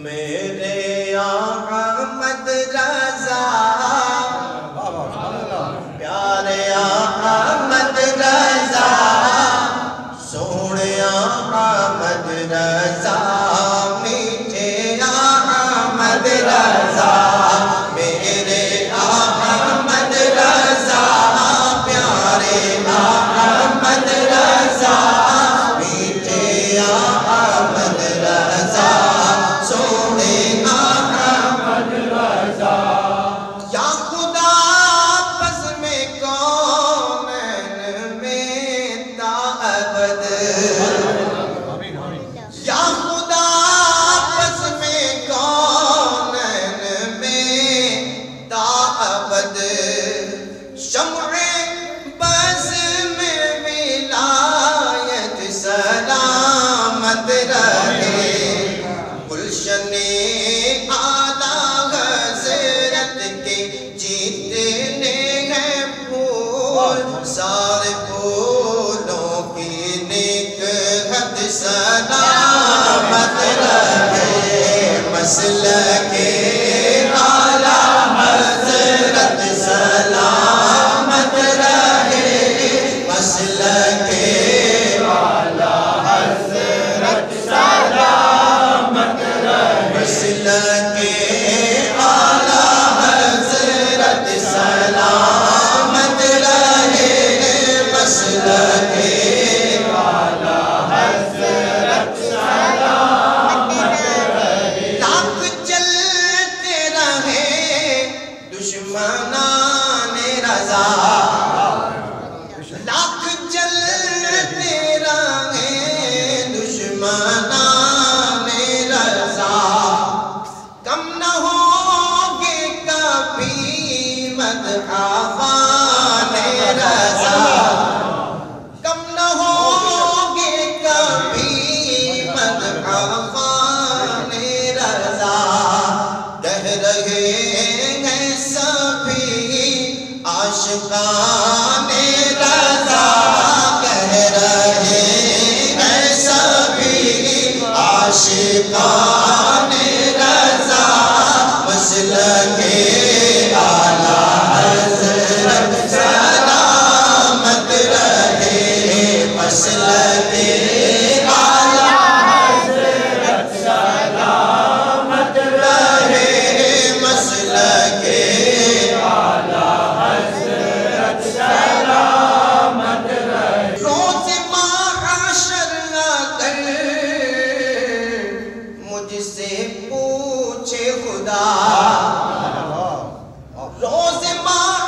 میرے احمد رضا پیارے احمد رضا سونے احمد رضا میٹھے احمد رضا میرے احمد رضا پیارے احمد رضا میٹھے احمد رضا سونے احمد رضا یا خدا بزم کونین میں تا ابد یا خدا بزم کونین میں تا ابد شمع بزم ولایت سلامت رہے گلشن اعلیٰ حضرت کے جتنے ہیں پھول سارے پھولوں کی نکہت سلامت رہے مسلک اعلیٰ حضرت سلامت رہے مسلک اعلیٰ حضرت سلامت رہے مسلک اعلیٰ حضرت سلامت رہے مسلک اعلیٰ حضرت سلامت رہے لاکھ چلتے رہے دشمنان رضا لاکھ چلتے رہے دشمنان رضا کم نہ ہوگے کبھی مدحان رضا کم نہ ہوگے کبھی مدحان رضا کہہ رہے ہیں سبھی عاشقان رضا کہہ رہے ہیں سبھی عاشقان رضا مسلک اعلیٰ حضرت سلامت رہے مسلک اعلیٰ حضرت سلامت رہے مسلک اعلیٰ حضرت سلامت رہے روز محشر اگر مجھ سے پوچھے خدا روز محشر